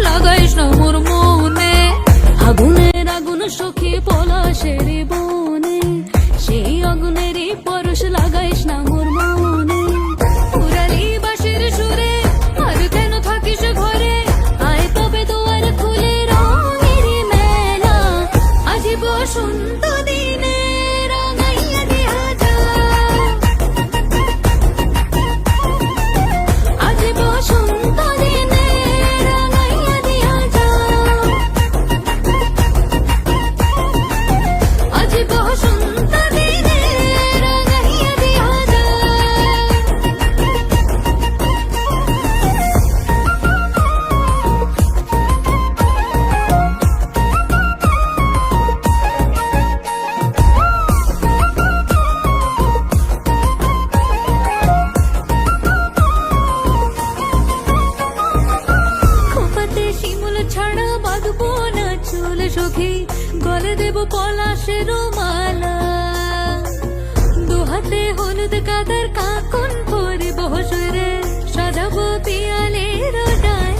লাগাইস না মোর মনে, আগুনের আগুন সখী পলাশের বনে, সেই আগুনেরই পরশ লাগাইস না মোর মনে। পুরালি বাঁশির সুরে আর কেন থাকিস ঘরে, আয় তবে দুয়ার খুলে রঙেরই মেলা, আজি বসন্ত দিনে রাঙাইয়া দিয়া যা, আজি বসন্ত দিনে রাঙাইয়া দিয়া যা, আজি বসন্ত দিনে রাঙাইয়া দিয়া যা। খোপাতে শিমুল ছাড়া বাঁধবো না চুল সখী, গলে দেব পলাশের মালা, দুহাতে হলুদ কাদার কাকন পরিব হসরে, সাজাবো পিয়ালের ডালা।